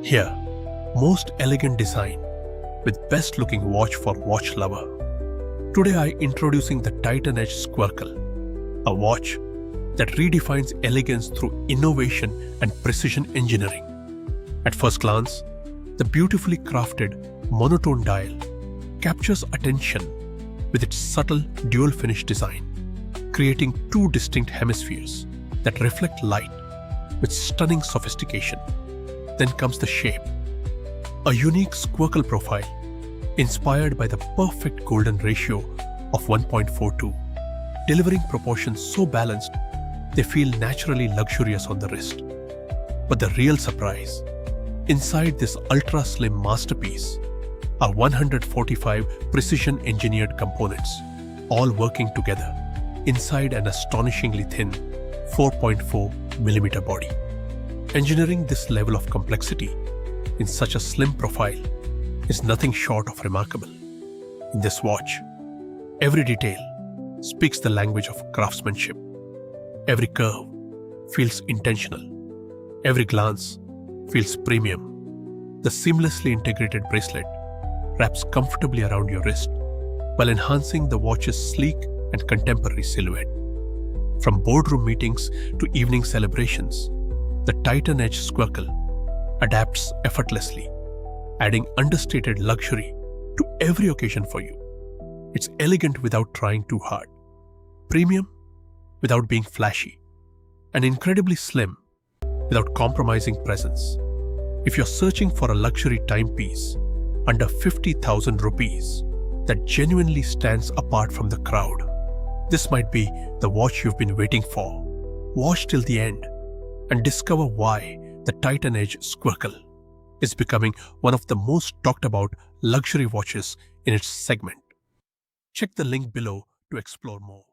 Here, most elegant design with best looking watch for watch lover. Today I introducing the Titan Edge Squircle, a watch that redefines elegance through innovation and precision engineering. At first glance, the beautifully crafted monotone dial captures attention with its subtle dual finish design, creating two distinct hemispheres that reflect light with stunning sophistication. Then comes the shape, a unique squircle profile inspired by the perfect golden ratio of 1.42, delivering proportions so balanced they feel naturally luxurious on the wrist. But the real surprise, inside this ultra-slim masterpiece are 145 precision-engineered components, all working together inside an astonishingly thin 4.4mm body. Engineering this level of complexity in such a slim profile is nothing short of remarkable. In this watch, every detail speaks the language of craftsmanship. Every curve feels intentional. Every glance feels premium. The seamlessly integrated bracelet wraps comfortably around your wrist while enhancing the watch's sleek and contemporary silhouette. From boardroom meetings to evening celebrations, the Titan Edge Squircle adapts effortlessly, adding understated luxury to every occasion for you. It's elegant without trying too hard, premium without being flashy, and incredibly slim without compromising presence. If you're searching for a luxury timepiece under 50,000 rupees that genuinely stands apart from the crowd, this might be the watch you've been waiting for. Watch till the end and discover why the Titan Edge Squircle is becoming one of the most talked about luxury watches in its segment. Check the link below to explore more.